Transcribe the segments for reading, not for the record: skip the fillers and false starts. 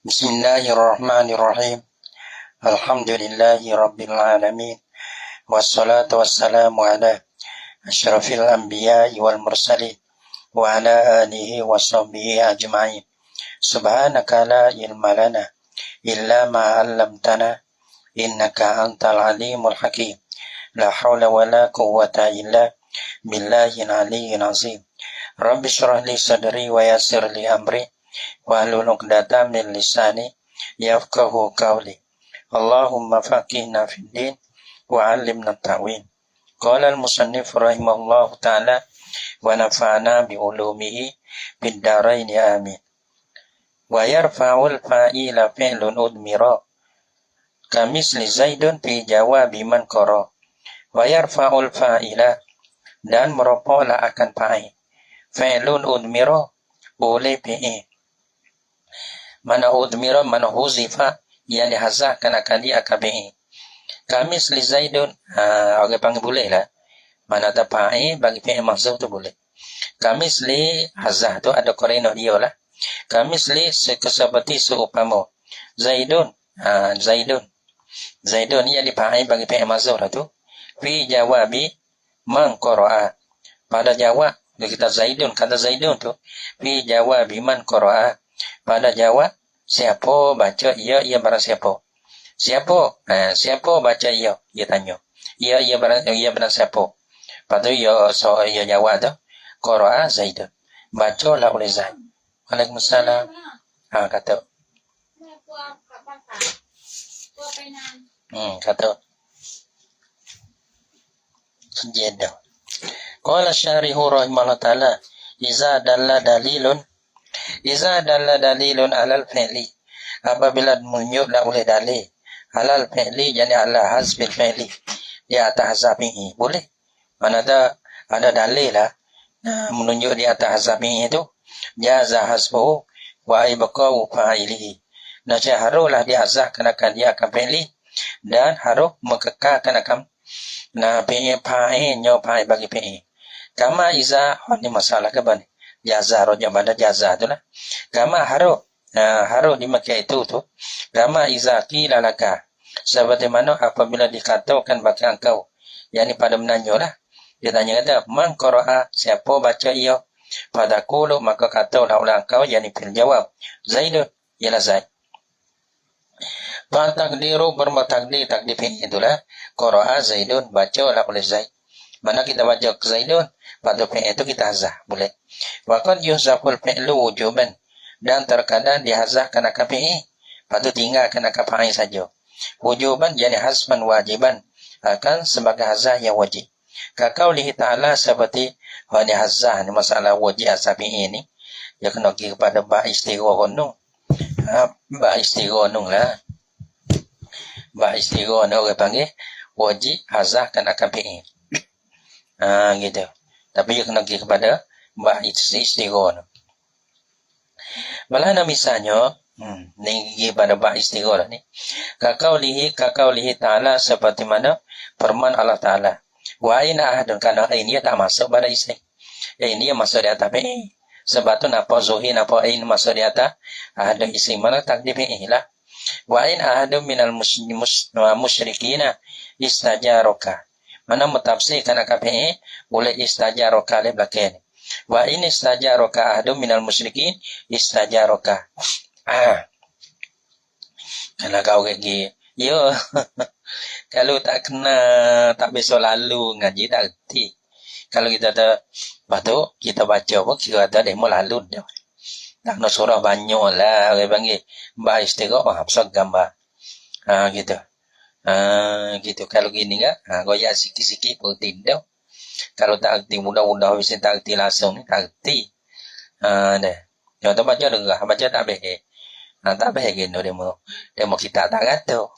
Bismillahirrahmanirrahim. Alhamdulillahi rabbil alamin. Wassalatu wassalamu ala asyrafil anbiya'i wal mursalin wa ala alihi wa sahbihi ajma'in. Subhanaka la ilma lana illa ma 'allamtana innaka antal alimul hakim. La haula wa la quwwata illa billahil aliyyil azim. Rabbi shrah li sadri wa yassir li amri wahlul 'uqdatam min lisani yafqahu qawli. Allahumma faqihna fid din wa 'allimna ta'wil. Qala al-musannif rahimahullahu ta'ala wa nafa'na bi ulumihi bid darain amin. Wa yarfa'ul fa'ila fi'lun udmira kamisli Zaidun fi jawabi man qara. Wa yarfa'ul fa'ila, dan merofa'lah akan fa'il fi'lun udmira oleh fi'il. Mana udmira, mana huzifa, yang dihazahkan akan dia akabi'i. Kamis li Zaidun, orang panggil boleh lah. Mana ada fa'i bagi fi'il mahzuf tu boleh. Kamis li hazah tu ada qarinah dia lah. Kamis li seperti seumpama Zaidun, Zaidun yang difa'i bagi fi'il mahzuf lah tu. Fi jawabi man qara'a. Pada jawab kita Zaidun, kata Zaidun tu fi jawabi man qara'a. Pada jawab siapa baca ia barang siapa. Siapa baca ia tanya. Ia barang siapa. Lepas tu ia jawab tu qara'a Zaidun. Bacalah oleh Zaid. Waalaikumsalam. Kata. Kata. Sejadah. Qala syarihu rahimahullah ta'ala Iza dalla dalilun alal fi'li, apabila menunjuklah oleh dalil alal fi'li, jadi ala hazbil fi'li, di atas hazbihi, boleh. Mana ada dalil lah menunjuk di atas hazbihi itu jaza hazbuhu wa ibqa'u fa'ilihi. Nah, harulah diazahkan akan dia akan fi'li, dan harus mengekalkan akan fi'il fa'ilnya fa'il bagi fi'il. Kama iza, ini masalah ke bani jaza, rojak pada jaza tu lah. Kama haru dimakai itu tu. Kama iza qila laka, seperti mana apabila dikatakan bagi engkau, yakni pada menanya lah. Dia tanya kata, man qara'a, siapa baca ia. Pada qulu, maka katalah oleh engkau, yakni fil jawab, Zaidun, ialah Zaid. Takdiru bermaktakdir takdir itulah qara'a Zaidun, bacalah oleh Zaid. Mana kita baca ke Zaidun, pada fi'il itu kita hazah, boleh. Waqad yuhzaful fi'lu wujuban, dan terkadang dihazahkan akan fi'il, lepas tu tinggalkan akan fa'il saja. Wujuban jadi hasban wajiban, akan sebagai hazah yang wajib. Kakaulihi ta'ala, seperti yang dihazah, ni masalah wajib asal fi'il ni, dia kena pergi kepada ba' istighraqanung. Ba' istighraqanung lah. Ba' istighraqanung orang panggil wajib hazahkan akan fi'il. Gitu. Tapi dia kena pergi kepada ba' istighraq. Malahna misalnya, ni pergi pada ba' istighraq ni. Kakaulihi ta'ala, seperti mana firman Allah Ta'ala. Wa aina ahadun, kana ain dia tak masuk pada isim. Ain dia masuk di atas fi'il. Sebab tu napa zuhir, napa ain masuk di atas ada isim, mana takdir fi'il lah. Wa ain ahadun minal musyrikina istajaraka. Mana mentafsirkan akan fi'il boleh istajaraka le belakang. Wa in istajaraka ahadun minal musyrikin istajaraka. Kalau kau pergi, kalau tak kena, tak besok lalu ngaji tak erti. Kalau kita ada, lepas tu kita baca pun kita ada demo lalu dah. Tak nak surah banyak lah, orang panggil ba' istighraq, pasal gambar. Gitu. Gitu. Kalau gini kan, goyak sikit-sikit pun tidak. Kalau tak erti, mudah-mudah bisa tak erti langsung ni, tak erti. Dah. Contoh baca dengar, baca tak baik. Tak baik gini, dia mau kita tak kata.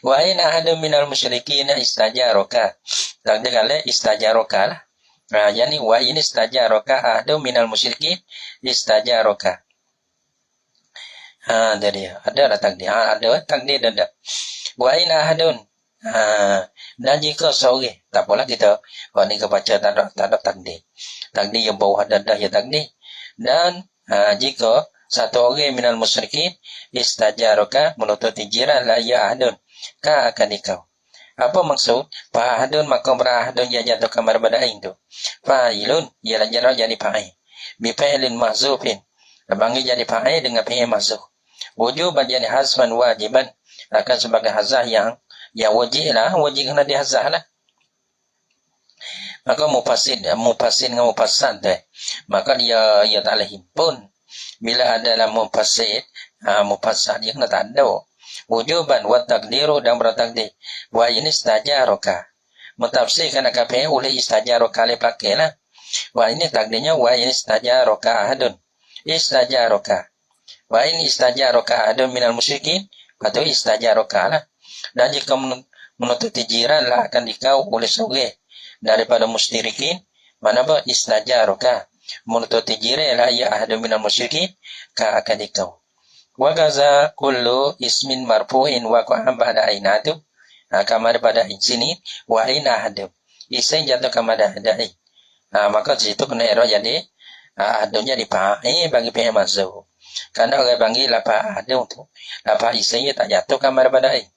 Wa in ahadun minal musyrikin istajaraka. Tak dia kata istajaraka lah. Yani wa in istajaraka ahadun minal musyrikin istajaraka. Dari ada lah takdir. Ada takdir ada. Wa in ahadun. Dan jika sore, tak apalah kita ni kebaca tak ada takdir. Takdir yang bawah ada ya takdir. Dan jika satu orang minal musyrikin istajaraka menututi jiran la ya ahadun ka akan dikau. Apa maksud? Fa'ahadun maka berahadun ya jatuh kamar bada'in tu. Fa'ilun ialah jarak jadi fa'il. Bifa'ilin mahzufin. Abangi jadi fa'il dengan fi'il mahzuf. Wujuban jadi hazman wajiban. Akan sebagai hazah yang wajib lah. Wajib kena dihazah lah. Maka mufasid dengan mufassad tu. Maka dia tak boleh himpun. Bila ada dalam mufasid, mufassad dia kena tak ada. Wujuban wa takdiru dan bertakdir. Wa ini istajaraka. Mentafsirkan akan fi'il oleh istajaraka le pakailah. Wa ini takdirnya wa ini istajaraka ahadun. Istajaraka. Wa ini istajaraka ahadun minal musyrikin. Atau istajaraka lah. Dan jika menututi jiran lah akan dikau oleh seorang daripada musyrikin. Mana apa? Istajaraka. Menututi jiran lah ya ahadun minal musyrikin. Ka akan dikau. Wa gaza kullu ismin marfu'in wa qa'am ba'da ainatu. Kamar pada sini wa aina ahadun. Isim jatuh kamar ada ain. Maka di situ kena error jadi ahadunnya dipakai bagi fi'il mahzuf. Karena orang panggil lafaz ahadun tu. Lafaz isim tak jatuh kamar pada ain.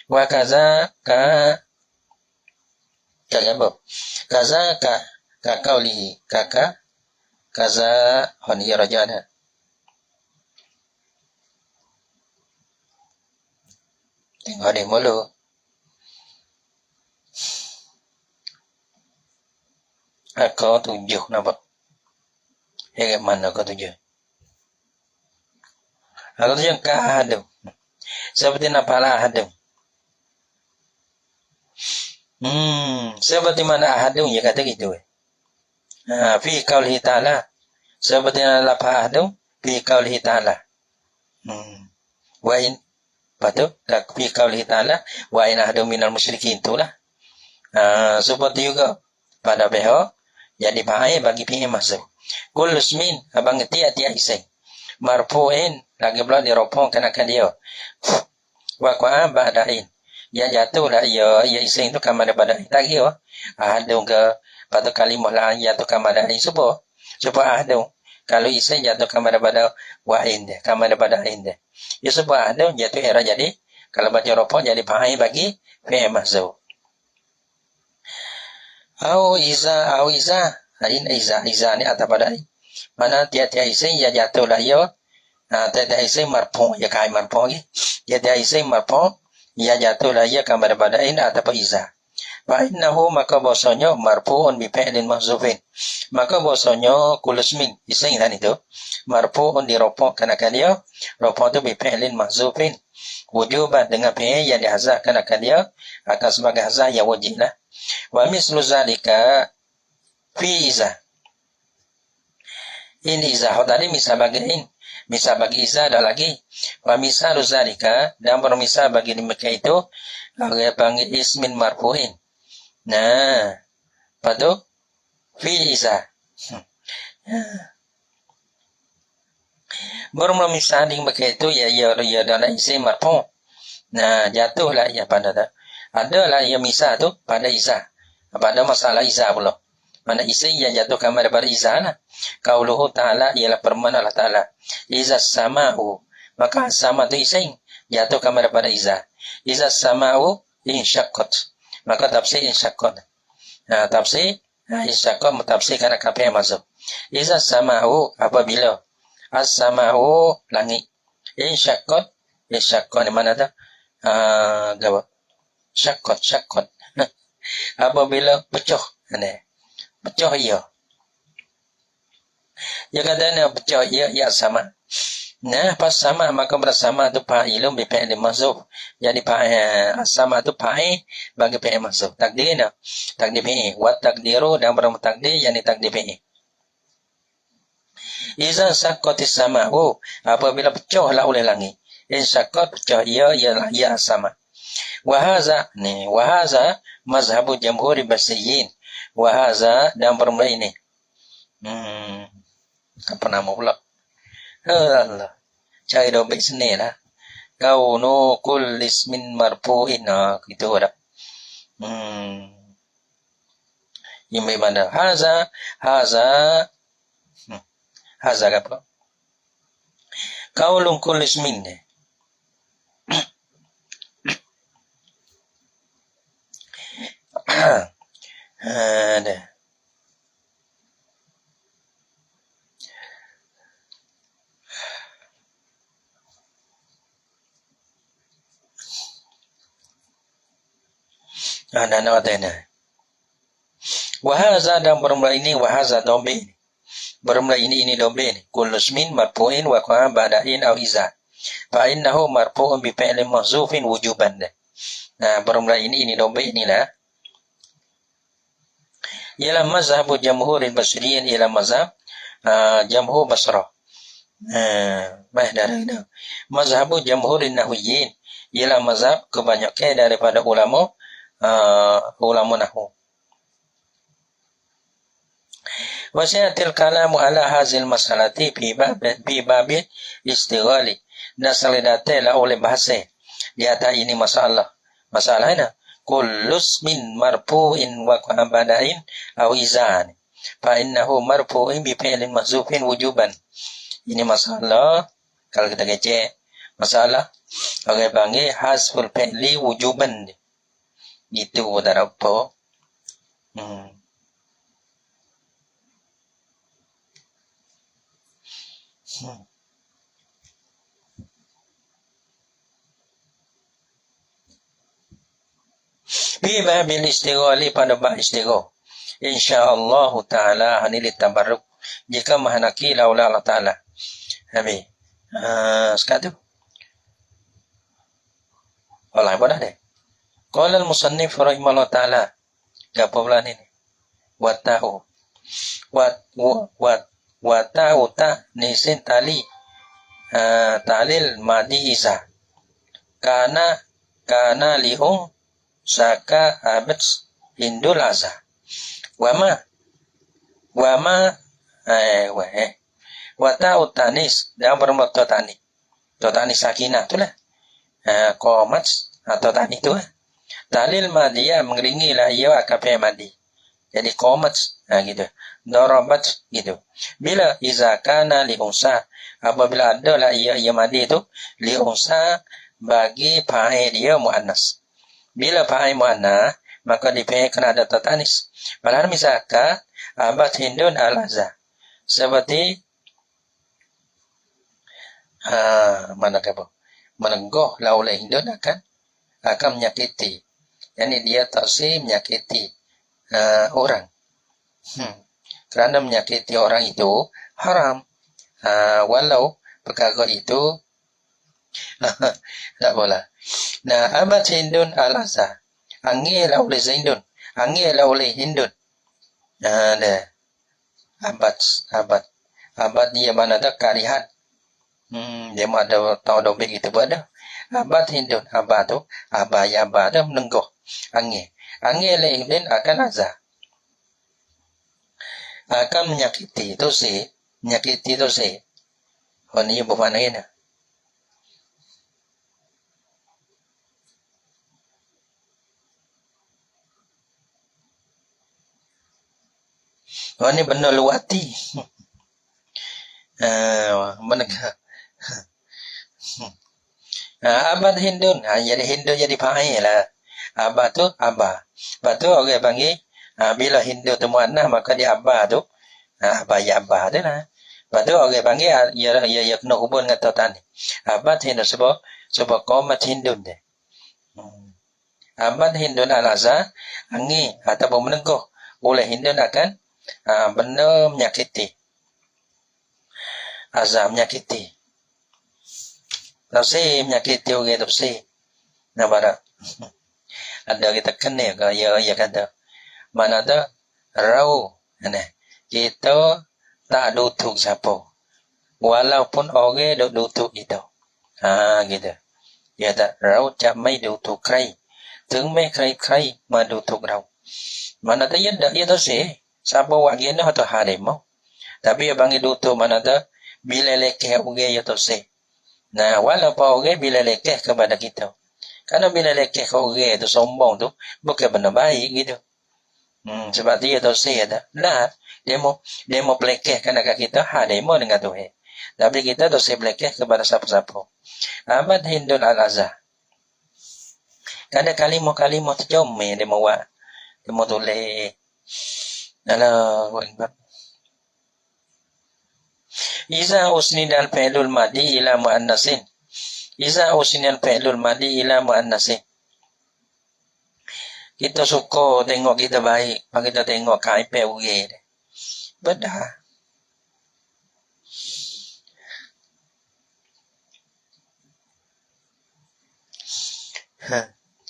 Wa kaza ka apa? Kaza ka qauli kaka kaza honi rajana. Tengok dia mulu. Kau 7 nampak? Yang mana kau 7? Kau 7 ka ahadum. Seperti nampaklah ahadum. Seperti mana ahadum ya kata gitu. Fi qaulihi ta'ala. Seperti lafaz ahadum fi qaulihi ta'ala. Wa in Betul? Fi qaulihi ta'ala wa in ahadun minal musyrikin itulah. Seperti juga pada pihak jadi fa'il bagi fi'il mahzuf. Kullu ismin abang tiap-tiap isim. Marfu'in lagi pula dirofongkan akan dia. Wa qa'a ba'da'in. Ya jatuhlah ya isim itu kamar daripada lagi ya. Ahadun ke pada kalimah la jatuh kamar daripada sebab ahadun. Kalau isim jatuh kamar daripada wa'in dia, kamar daripada ain dia. Ya sebab ahadun jatuh era jadi kalau baca rofong jadi fa'il bagi fi'il mahzuf. Au iza lain iza ni atas pada ain. Mana tiap-tiap isim ya jatuhlah ya. Tiap-tiap isim marfu ya kai marfu lagi. Tiap-tiap isim marfu ya jatuhlah ya kamar daripada ain atas iza. Fa innahu maka bahasanya marfu'un bi fi'lin mahzufin. Maka bahasanya kulusmin isim kan itu marfu'un dirofongkan akan dia. Rofong itu bi fi'lin mahzufin. Wujuban dengan fi'il yang dihazahkan akan dia akan sebagai hazah yang wajib lah. Wa mislu zalika fi iza. Ini iza tadi misal bagi in. Misal bagi iza ada lagi. Wa misal zalika dan bermisal bagi demikian itu orang panggil ismin marfu'in. Nah, apa tu? Fi iza. Baru misal demikian itu ya adalah isim marfu'. Nah, jatuhlah ya pada tu. Adalah ya misal tu pada iza. Pada masalah iza pula. Mana isim yang jatuh kamar daripada iza lah. Qauluhu ta'ala ialah firman Allah Ta'ala. Iza sama'u. Maka sama tu isim jatuh kamar daripada iza. Iza sama'u insyaqqat. Maka tafsir insyaqqat. Tafsir insyaqqat mentafsirkan akan fi'il mahzuf. Iza sama'u apabila as-sama'u langit. Insyaqqat di mana tu? Apa? Syaqqat. Apabila pecah. Pecah ia. Dia kata pecah ia sama. Nah, pas sama maka bersama tu fa'ilun bi fi'il mahzuf. Jadi sama tu fa'il bagi fi'il mahzuf. Takdirnya takdir fi'il wa takdiru dan bertakdir yang takdir fi'il. Iza saqqatis sama'u apabila pecahlah oleh langit. In saqqat pecah ia sama. Wa hadza mazhabu jamhuri basyiyin. Wa hadza dan bermula ini. Apa nama pula? Allah. Cari dompet seni lah. Kaunu kul ismin marfu'in. Gitu dah. Yang mana? Haza apa? Qaulun kulli ismin. Ada. Ada nama. Wahaza dan bermula ini wahaza dombe ini. Bermula ini dombe ini. Kullu ismin marfu'in wa qa'a ba'da'in aw iza. Fa innahu marfu'un bi fi'lin mahzufin wujuban. Nah, bermula ini dombe inilah. Ialah mazhabu jamhurin basriyin ialah mazhab jamhur Basrah. Mazhabu jamhurin nahwiyin ialah mazhab kebanyakan daripada ulama nahwu. Wasiatil kalamu ala hazil masalati fi bab istighali. Nasalidate oleh bahasa di atas ini masalahnya kullus min marfu'in wa qabadain aw izan fa innahu marfu'in bi fi'lin mahzufin wujuban. Ini masalah kalau kita kecek masalah orang panggil hasful fi'li wujuban. Itu saudara apa? Fi babil istighali pada bab istighal. InsyaAllah ta'ala hanili tabarruk. Jika mahanaki laula Allah ta'ala. Habis. Sekarang tu. Allah ibadah deh. Qala al-musannif rahimahullah ta'ala. Apa bulan ini? Wata'u. Wata'u ta nisin tali. Talil madi isa. Kana li'ung saka abad hindul azah. Wama wata'u tanis dan bermula tani. Tani sakinah itulah. Qomat atau tani itu. Talil madiyah mengeringi lah ia akapai madi. Jadi qomat gitu. Darabat gitu. Bila izakana li'unsa apabila ada lah ia madi itu li'unsa bagi fa'il dia muannas. Bila fa'il muannas maka dipakai kena ada tatanis. Padahal misalkan abad hindun al-azah. Seperti mana kata? Menenggoh lah oleh hindun akan menyakiti. Yani dia taksi menyakiti orang. Kerana menyakiti orang itu haram. Walau perkara itu tak boleh. Nah, abad hindun al-azah. Angil oleh Zaidun, angil oleh Hindun. Ada abad dia mana ada karihat. Dia ada tahu dobek itu pada abad Hindun, abad tu abaya abad menenggoh angil oleh Hindun akan azab, akan menyakiti tu si. Oh ni bukan ini. Oh ni benar luati. Menegak. Abad Hindun. Jadi Hindu jadi fa'il lah. Abad tu abah. Abad tu orang panggil bila Hindu tu muannah maka dia abah tu. Abah ya abah tu lah. Abad tu orang panggil ia kena hubung dengan tani. Abad Hindu sebab qomat Hindun dia. Abad Hindun al-azhar angin ataupun menenggoh oleh Hindun akan benda menyakiti. Azab menyakiti. Tafsir menyakiti orang tafsir. Nampak tak? Ada kita kena ke? Ya kata. Mana ada? Rau. Kita tak dutuk siapa. Walaupun orang duk dutuk kita. Gitu. Dia tak rau chạm mấy dutuk kray.ถึงไม่ใครมาdutuk rau. Mana ada ia tafsir. Siapa wagi ni atau hari mau. Tapi yang panggil dutuk mana ada bila lekeh orang yang tafsir. Nah, walaupun orang bila lekeh kepada kita. Karena bila lekeh ke orang itu sombong tu bukan benda baik gitu. Sebab dia tafsir ada. Nah, dia mau pelekeh kan dekat kita, hari mau dengan Tuhan. Tapi kita dosa belakang kepada siapa-siapa. Ahmad Hindun Al-Azhar. Ada kalimah-kalimah terjome dia mau buat. Dia mau tulis. Allahu Akbar. Iza usnida al-fi'lul madi ila muannasin. Iza usnida al-fi'lul madi ila muannasin. Kita suka tengok kita baik, pak kita tengok KIP uge. Bedah.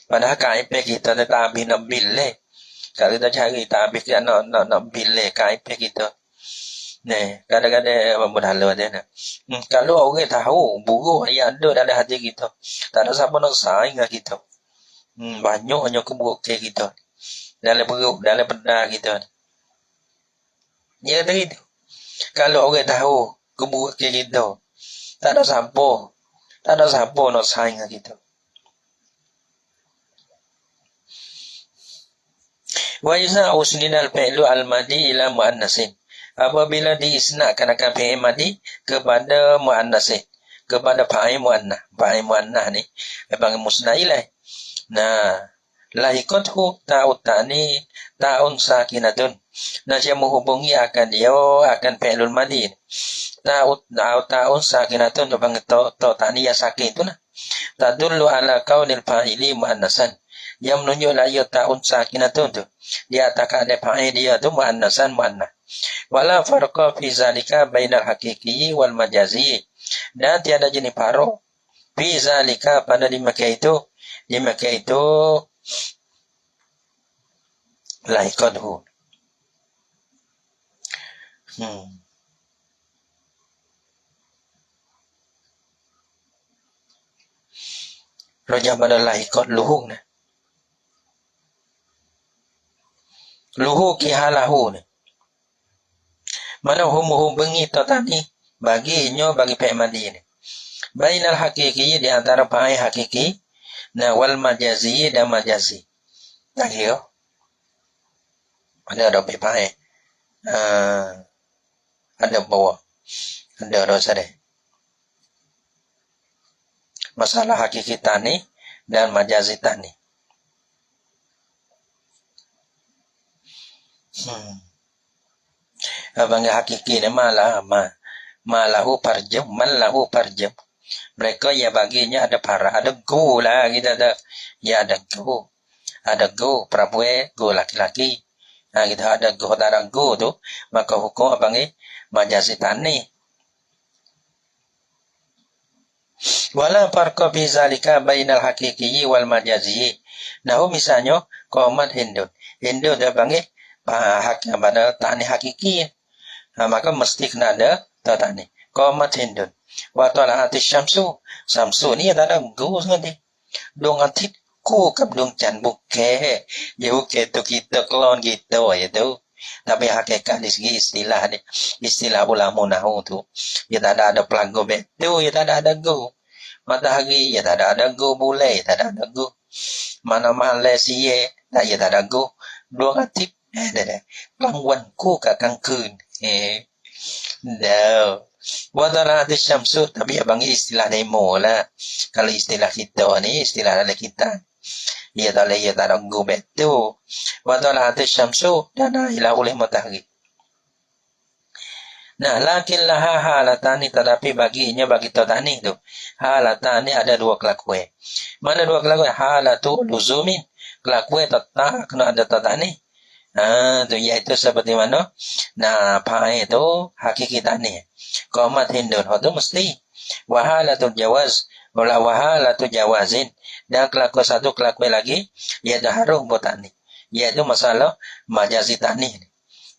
Padahal KIP kita tak habis nak bil le. Kalau kita cari tak habis kita nak bil le KIP kita. Nih, kadang-kadang apa modal dia nak. Kalau orang tahu buruk yang ada dalam hati kita, tak ada siapa nak sayang dengan kita. Banyaknya keburukan kita. Dalam perut, dalam benda kita. Ya begitu. Kalau orang tahu keburukan kita, tak ada siapa nak sayang dengan kita. Wa iza usnina al-fi'lu al-madi ila muannasin. Apabila diisnadkan akan fi'il madi kepada muannasin, kepada fa'il muannah. Fa'il muannah ni bagi musnad ilaih. Nah, lahiqathu ta'ut ta'ni ta'un sakinatun. Nah, dia menghubungi akan dia akan fi'lul madi. Ta'un sakinatun bagi ta'ni yang sakin itu nah. Tadullu ala kaunil fa'ili muannasan. Yang menunjuklah ia ta'un sakinatun tu. Dia atakkan ada fa'il dia tu muannasan muannah. Wala farqa fi zalika bainal haqiqi wal majazi. Dan tiada jenis farq fi zalika pada di Makkah itu laikadhu. Roja pada laikad luhung nah. Luhu kihalahu nah. Mana hubungi tu tadi baginya bagi fi'il madi ni. Bainal haqiqi di antara fa'il hakiki na wal majazi dan majazi. Lagi yo. Ada fa'il. Ada bawah. Ada dosa deh. Masalah hakiki tani dan majazi tani. Abang hakiki ni malahu parjam, malahu parjam. Mereka ya baginya ada para, ada go lah kita ada. Ya ada go. Ada go perempuan, go laki-laki. Nah kita ada go, tak ada go tu, maka hukum abang majazi tani. Wala farqa fi zalika bainal haqiqi wal majazi. Nah misalnya qomat Hindu dia panggil hak pada tani hakiki. Maka mesti kena ada tani. Qomat Hindu. Wa tala'ati Syamsu ni tak ada go sangat. Dong atit ku kap dong chan buke. Ya buke tu kita kelon gitu ya tu. Tapi hakikat di segi istilah ulama nahu tu. Ya tak ada pelago betu, ya tak ada go. Matahari ya tak ada go, bulan ya tak ada go. Mana Malaysia tak ya tak ada go. Dua katip pangwan ku kat kangkun. Dah. Wadala di Syamsu tapi abang istilah demo lah. Kalau istilah kita ni istilah dalam kita. Ya tak ada go betu. Wadala di Syamsu dan ilah oleh matahari. Nah, lakin laha halatani tetapi baginya bagi tani tu. Halatani ada dua kelakuan. Mana dua kelakuan? Halatu luzumin. Kelakuan tetap kena ada tani. Tu iaitu seperti mana? Nah, fa'il tu hakiki tani. Qomat Hindun tu mesti. Wahalatul jawaz. Wahalatul jawazin. Dan kelakuan satu kelakuan lagi iaitu harum botani. Iaitu masalah majazi tani.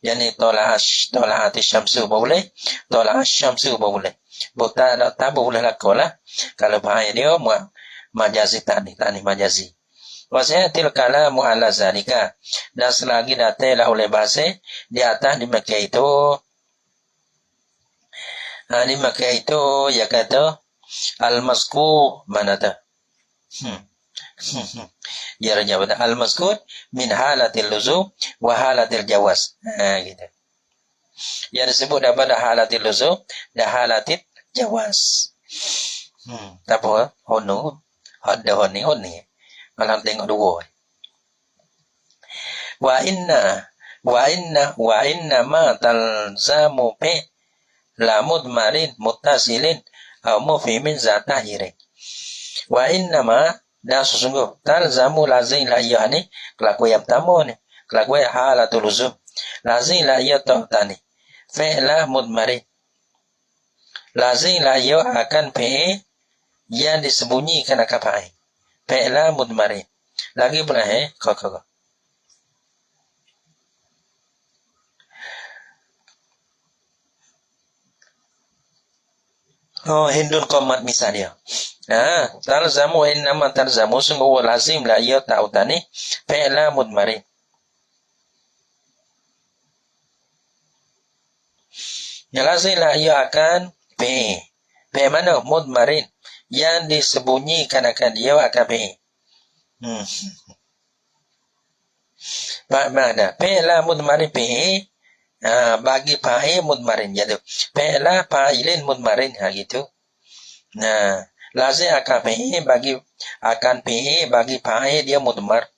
Yani tola'ati syamsu boleh, tola'at syamsu boleh. Bukan tak boleh lakulah. Kalau fa'il dia majazi tani majazi. Wasihatil kalamu ala zalika. Dan selagi datanglah oleh bahasa di atas di Makkah itu. Di Makkah itu ya kata al-mazkur mana tu? Ya jawab al-mazkur min halatil luzum wa halatil jawaz. Gitu. Yang disebut daripada halatil luzum dan halatil jawaz. Tak apa, honu, ada honi. Malah tengok dua. Wa inna ma talzamu fi la mudmarin muttasilin au mufhimin zatahirin. Wa inna ma dan sesungguh talzamu lazim la iya ni kelakuan yang pertama ni, kelakuan halatul luzum. Lazim la iya tani. Fi'la mudmarin. Lazim la iya akan fi'il yang disembunyikan akan fa'il. Fi'la mudmarin. Lagi pula kau. Hindun qomat misalnya. Talzamu innama talzamu sungguh lazim la ia ta'utani fi'la mudmarin. Yang lazim la ia akan fi'il mana mudmarin yang disembunyikan akan dia akan fi'il. Mana fi'la mudmarin fi'il bagi fa'il mudmarin jadi fi'la fa'ilin mudmarin gitu. Nah, lazim akan fi'il bagi fa'il dia mudmar.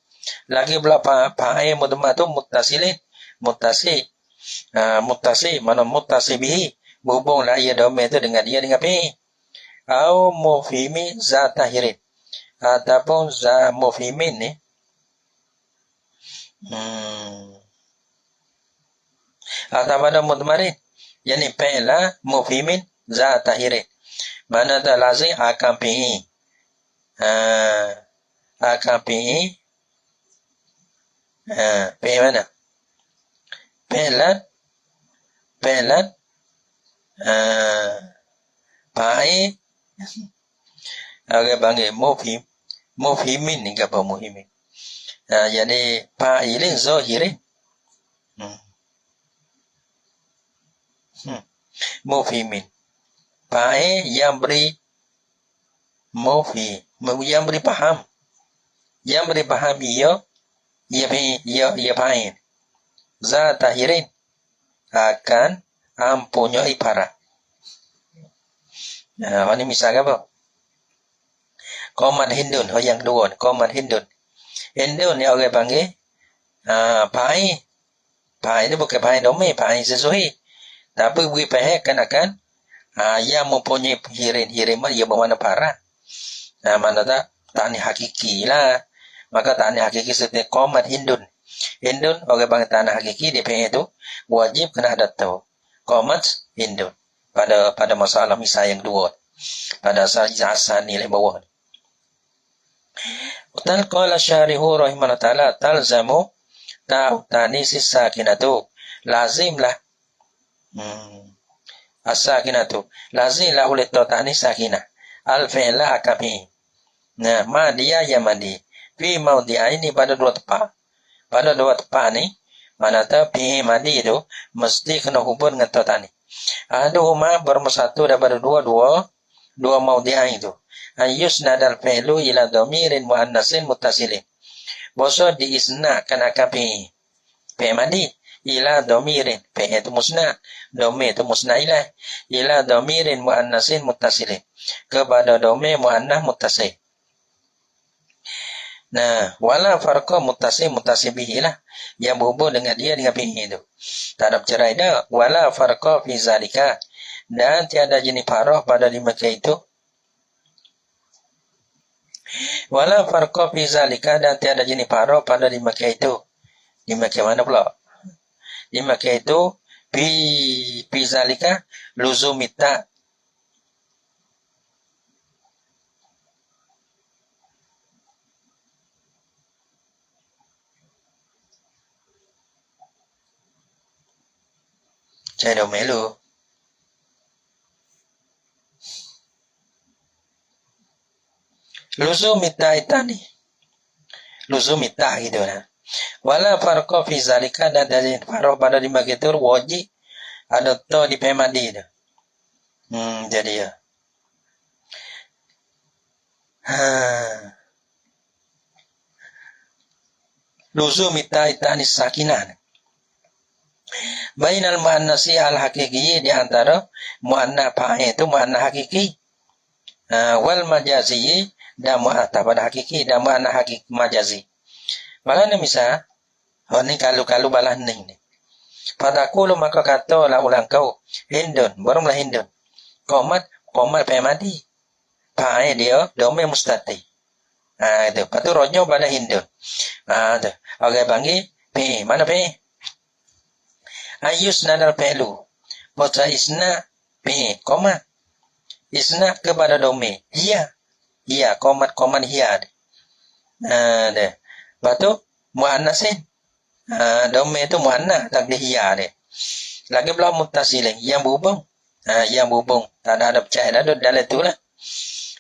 Lagi pula fa'il mudmar tu muttasilin muttasi mana muttasi bihi berhubunglah ia domain tu dengan dia dengan fi'il. Au mufhimi zatahirin ataupun za mufhimin ni atau pada mudmarin yani fi'la mufhimin zatahirin mana tak lazim akan fi'il fi'il mana fi'lan fa'il orang panggil mufhimin ni apa mufhimin jadi fa'ilin zahirin mufhimin fa'il yang beri yang beri paham ia fa'il zatahirin akan mempunyai para. Ini misal apa? Qomat hindun, yang kedua, qomat hindun. Hindun ni orang panggil fa'il. Fa'il ni bukan fa'il domain, fa'il sesuai. Tapi beri fa'il akan yang mempunyai hirin ia bermakna para. Mana tak ni hakiki lah. Maka tak ni hakiki seperti qomat hindun. Hindun orang panggil tanah hakiki dia fa'il tu wajib kena ada tahu. Qomat hindun. Pada masalah misal yang kedua. Pada asal nilai bawah. Tal qala syarihu rahimahullah ta'ala talzamu ta'utanis sakinatu. Lazimlah as-sakinatu. Lazimlah oleh ta'utanis sakinah. Al-fi'la akabi. Nah, madiyah ya madi. Fi maudi'aini pada dua tempat. Pada dua tempat ni mana fi madi itu mesti kena hubung dengan ta'utani. Aduhuma bermersatu daripada dua maudi'ah itu. Yusnadal fi'lu ila dhamirin muannasin muttasilin. Bosok diisnakan akan fi'il madi ila dhamirin. Fi'il itu musnad, dhamir itu musnad ila dhamirin muannasin muttasilin. Kepada dhamir muannas muttasil. Nah, wala farqa muttasil bihi lah yang berhubung dengan dia dengan fi'il itu. Tak ada bercerai dah. Wala farqa fi zalika dan tiada jenis farq pada lima itu. Wala farqa fi zalika dan tiada jenis farq pada lima itu. Lima mana pula? Lima itu fi zalika luzumita. Saya dah melu. Luzumita itani. Luzumita gitu lah. Wala farqa fi zalika dan dari farq pada lima itu wajib ada to di pemadi itu. Jadi ya. Luzumita itani sakinah. Bainal muannasi al hakiki, di antara muannas fa'il itu muannas hakiki, wal majazi dan mu'atta pada hakiki dan muannas hakiki majazi. Makanya misal ini kalau balah ning ni. Fadakulu maka kata lah ulang kau Hindun, barulah Hindun. Komat pemadi. Fa'il dia domain mustati. Itu. Patu rojo pada Hindun. Itu. Okey panggil P. Mana P? Ayus nadal pelu. Bota isna P. Koma. Isna kepada domain. Hiya. Hiya. Komat hiya. Ada. Patu muannasin. Domain itu muannas takdir hiya dia. Lagi belum muttasilin yang berhubung. Yang berhubung. Tak ada percaya ada dalam itu lah.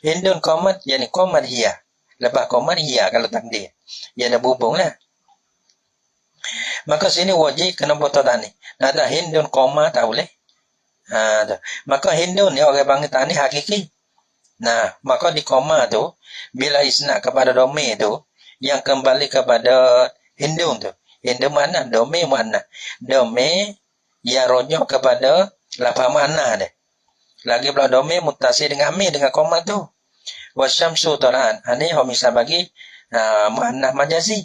Hindun komat, yani komat hiya. Lepas komat hiya kalau takdir. Ia ada berhubung lah. Maka sini wajib kena buat tani. Nada Hindun koma tak boleh. Maka Hindun ni orang panggil tani hakiki. Nah, maka di koma tu bila isnad kepada domain tu yang kembali kepada Hindun tu. Hindun mana? Domain mana? Domain yang rojok kepada lafaz mana dia. Lagi pula domain muttasil dengan mi dengan koma tu. Wasyamsu talaan. Ini misal bagi muannah majazi.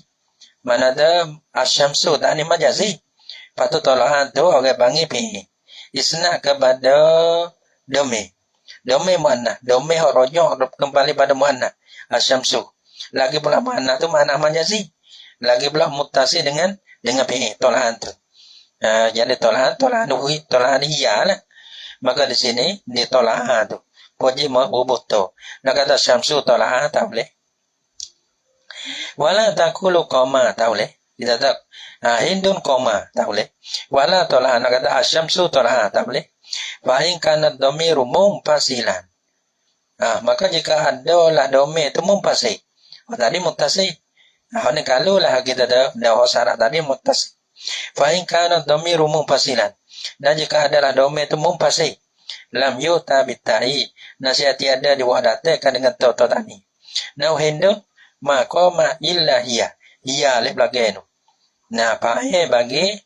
Mana ada asyamsu tak ni majazi. Patut talaan tu orang panggil pi. Isnad kepada domain. Domain muannah. Domain rojok kembali pada muannah. Asyamsu. Lagi pula muannah tu muannah majazi. Lagi pula muttasil dengan pi. Talaan tu. Jadi talaan hiya lah. Maka di sini di talaan tu. Wajib merubut tu. Nak kata syamsu talaan tak boleh. Wala takulu koma tak boleh. Kita tak. Hindun koma tak boleh. Wala talaan nak kata asyamsu talaan tak boleh. Fa'in kanat domiru mumpasilan. Maka jika ada lah domir itu mumpasil. Tadi muttasil. Ini kalau lah kita dah syarat tadi muttasil. Fa'in kanat domiru mumpasilan. Dan jika adalah domir itu mumpasil. Lam yuta bitta'i. Nasihat tiada diwadatekan dengan tau-tau tadi. Now Hindun maqama illa hiya. Hiya alif belakang tu. Nah, fa'il bagi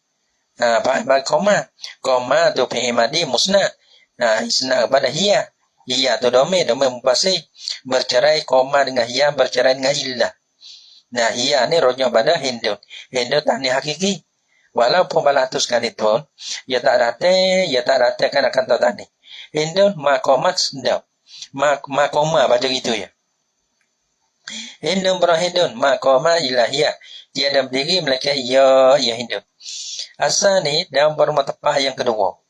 koma. Koma tu fi'il madi musnad. Isnad kepada hiya. Hiya tu domain mumpasil. Bercerai koma dengan hiya, bercerai dengan illa. Nah, hiya ni rojok pada Hindun. Hindun tak ni hakiki. Walaupun balatus sekalipun, ia tak ratakan akan tahu tadi. Hindun makomat sedap. Makoma baca gitu ya. Hindun berhindun makoma ilahiyah. Dia ada berdiri melainkan ya Hindun. Asal ni dalam berumah tepat yang kedua.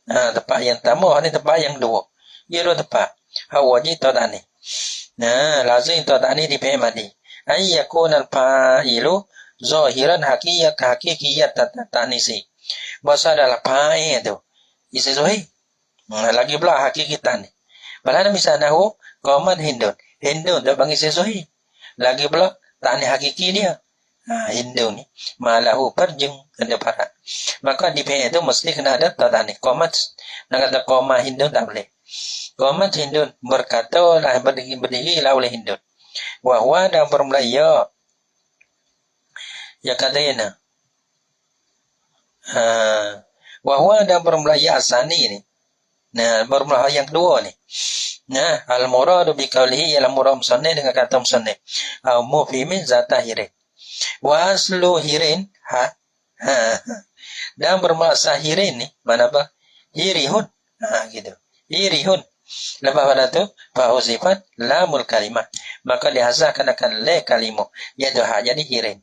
Tepat yang pertama ni tepat yang kedua. Ia dua tepat. Wajib tahu tadi. Lazim tahu tadi di PMAD. Ayyakun al-fa'ilu zahiran hakikiyat tanisi. Bahasa adalah fa'il tu. Isi zuhir. Lagi pula hakikitan ni. Padahal misalnya qamat Hindun. Hindun tu panggil isi zuhir. Lagi pula tani hakiki dia. Hindun ni. Malahu perjeng ada parat. Maka di PN tu mesti kena ada tani. Qamat. Nak kata qamat Hindun tak boleh. Qamat Hindun berkata lah berdiri lah oleh Hindun. Wahwa dan bermula ya katanya wahwa dan bermula asani ni. Nah, bermula yang kedua ni. Nah, al-muradu bi qawlihi ialah murad musannif dengan kata musannif. Mufhimin zata hirin. Wa aslu hirin dan bermula sahirin ni mana apa? Hirihun. Gitu. Hirihun. Lepas pada tu fahu sifat lamul kalimah. Maka dihasahkan akan le kalimah. Iaitu jadi hirin.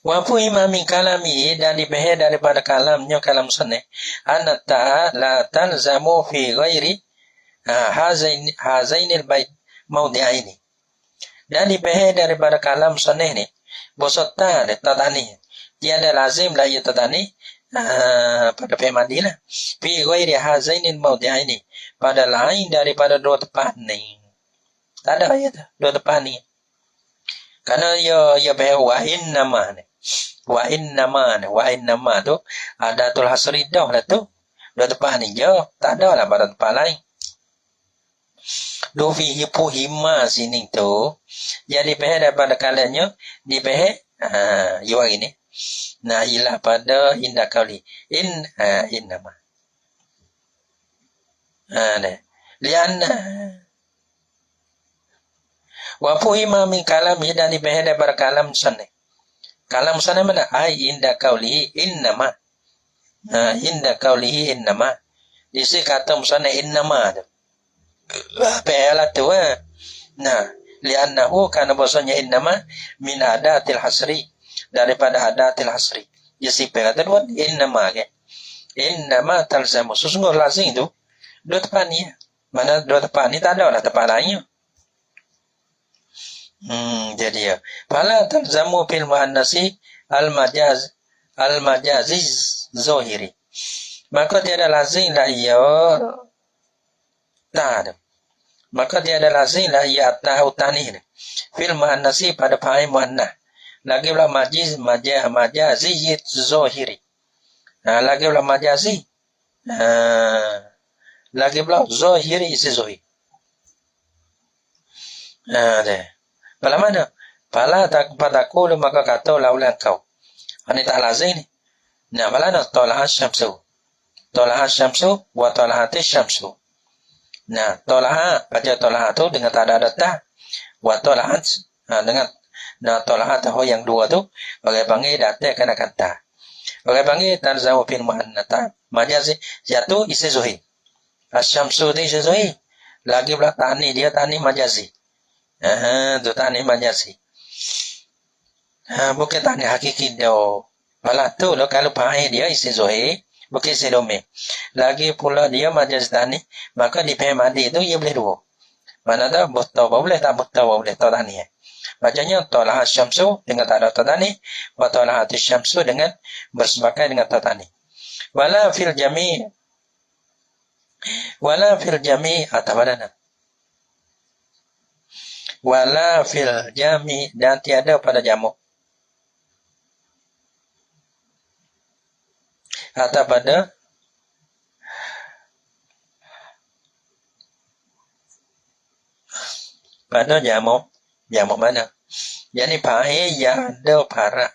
Wafu imami kalami dan dibahir daripada kalamnya kalam sunnah. Anatta la talzamu fi ghairi hazainil bait maudi'aini. Dan dibahir daripada kalam sunnah ni. Bosota de tadani. Tiada lazim lah ia tadani pada pemadi lah. Fi ghairi hazainil maudi'aini. Pada lain daripada dua tempat ni. Tak ada ayat dua tempat ni. Karena ia bahir wa innama ni. Wa innama tu adatul hasri dah lah tu. Dua tempat ni je. Tak ada lah pada tempat lain. do fihi puhima sini tu. Jadi pehe daripada kalanya dipehe iwa ini. Nah, ilah pada indah kauli. Innama. Lianna wa puhima min kalami dan dipehe daripada kalam sana. Kalam sana mana? Indah kauli innama. Indah kaulihi innama. Isi kata musana innama. Pehelah tu. Nah, liannahu karena bahasanya innama min adatil hasri. Daripada adatil hasri. Isi pehelah tu innama ke. Innama talzamu. Sesungguh lazim tu. Dua tepat ni. Mana dua tepat ni tak ada lah tepat lainnya. Jadi ya. Fala talzamu fil muannasi al-majaziz zohiri. Maka tiada lazim lah ia tak. Maka tiada lazim lah ia tahu tanih. Fil muannasi pada fa'il muannah. Lagi pula majazi zohiri. Lagi pula majazi. Lagi pula zohiri isi zohir. Pala mana? Pala tak padaku maka kata laulah kau. Ini tak lazim ni. Nah, malana tolahat syamsu. Tolahat syamsu wa tolahatis syamsu. Nah, tolahat baca tolahat tu dengan tak ada ta. Wa tolahat dengan tolahat ho yang dua tu bagai panggil date kena kata. Bagai panggil tarzamu fil muannata. Majazi jatuh isi zuhi. Asyamsu tu isi zuhi. Lagi pula tani dia tani majazi. Tu tani majazi. Bukan tani hakiki dia. Malah tu lo kalau fa'il dia isi zuhi, bukan isi domir. Lagi pula dia majaz tani, maka di fi'il madi itu ia boleh dua. Mana dah buta boleh tak buta boleh tak tani. Bacanya tolahat syamsu dengan tak ada tani, wa tolahat syamsu dengan bersebagai dengan tani. Wala fil jami atabadana. Wala fil jami dan tiada pada jamu. Atau pada jamu mana? Jadi fa'il yang ada para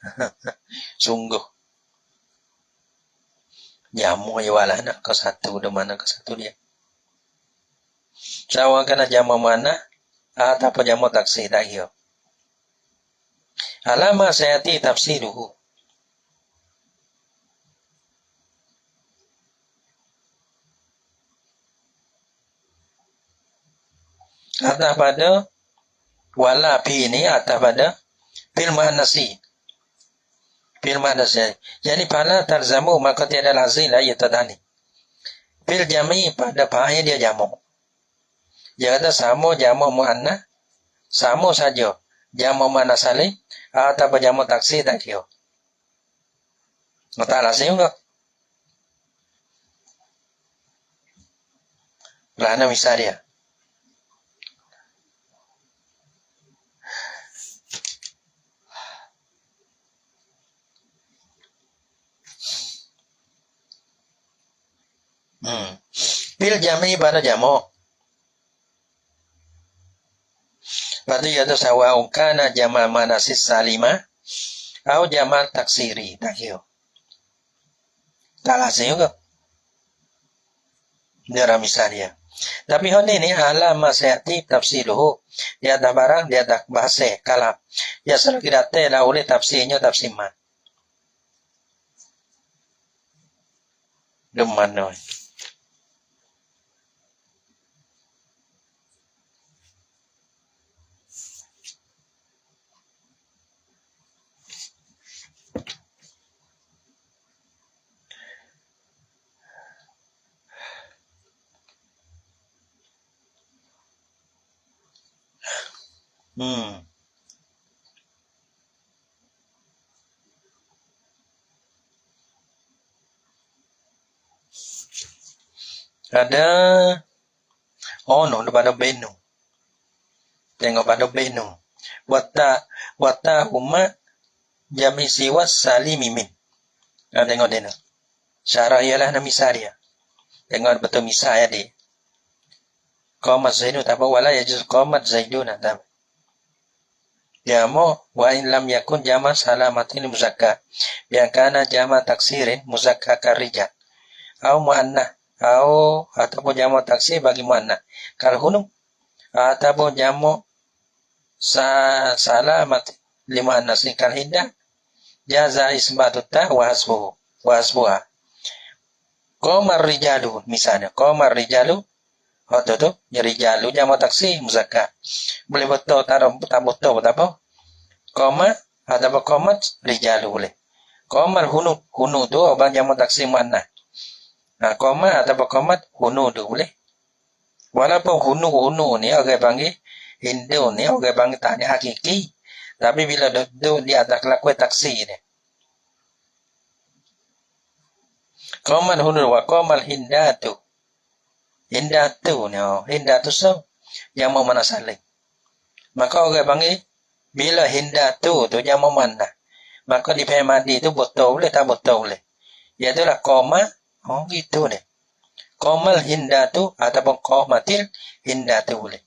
sungguh jamu iwalah nak ke satu di mana ke satu dia. Sawa kena jamu mana? Atau jamu taksir tak hiyo. Alama sayati tafsiruhu. Atas pada wala fi ini atas pada fil muannasi. Fil muannasi. Jadi pada tarzamu maka tiada lazim lah ia tadani. Fil jami pada fa'il dia jamu. Dia kata sama jamu muannah, sama saja. Jamu muannah salim atau jamu taksir tak kira. Tak lazim juga. Lana misal dia. Bil jami pada jamu. Pada yaitu sawa'un kana jama' manasis salima atau jama' taksiri. Tak kira. Tak lazim juga. Dia misal dia. Tapi hal ini alama sayati tafsiruhu. Dia ada barang, dia ada bahasa kalam. Ya selalu kita telah oleh tafsirnya tafsir man. Demano. Ada pada benu. Tengok pada benu. Wata umat jami siwas salimimin. Tengok dia. Syarah ialah nama misal dia. Tengok betul misal dia. qamat zaidun apa wala yajuz qamat zaidun apa jamu wa in lam yakun jama salamatin muzakka bi kana jama taksirin muzakka karijal au muannah au ataupun jamu taksir bagi muannah kal hunum ataupun jamu salamat lima annasin kal hinda jaza isbatut ta wa hasbuha qamar rijalu misalnya qamar rijalu tu rijalu jamu taksir muzakka boleh betul tak betul apa qama ataupun qamat rijalu boleh qamar hunu tu abang jamu taksir muannah. Nah, koma atau komat hunu tu boleh. Walaupun hunu ni orang panggil Hindu ni orang panggil tak ada hakiki. Tapi bila duduk di atas kelakuan taksi ni. Komat hunu wa komal hindatu. Hindatu ni. Hindatu so. Yang mau mana saling. Maka orang panggil bila hindatu tu yang mau mana. Maka di pemadi tu betul boleh tak betul boleh. Iaitulah koma. Oh gitu deh. Qamal hindatu ataupun qamatil hindatu boleh.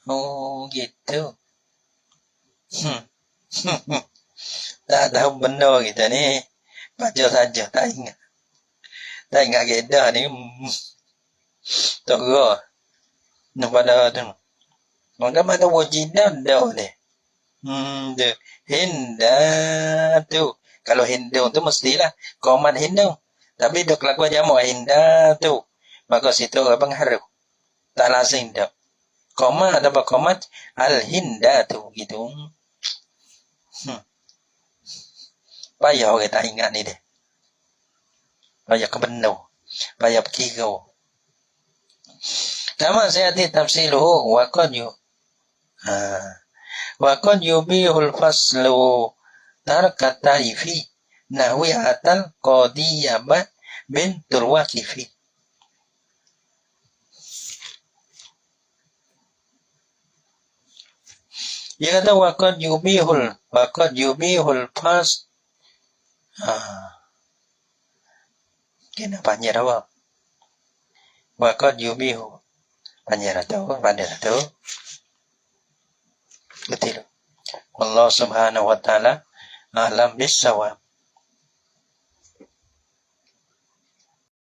Oh gitu. Tak tahu benar kita ni. Baca saja tak ingat. Tak ingat kita ni. Tak kira. Pada tu. Maka mata wajidan dah deh. Hindatu. Kalau hindu tu mestilah qamat hindu. Tapi dok kelakuan jamu hinda tu. Maka situ abang haru. Tak lazim dak. Koma atau komat al-hinda tu gitu. Payah orang tak ingat ni deh. Payah kebenar. Payah berkira. Nama saya tafsiluhu wa qad yubihul faslu tarkat taifi. Nahwi atal qadiyabah bintul waqifi. Dia kata waqad yubihul fas. Kenapa panjang apa? Waqad yubihu. Panjang atau betul. Allah subhanahu wa ta'ala alam bisawab.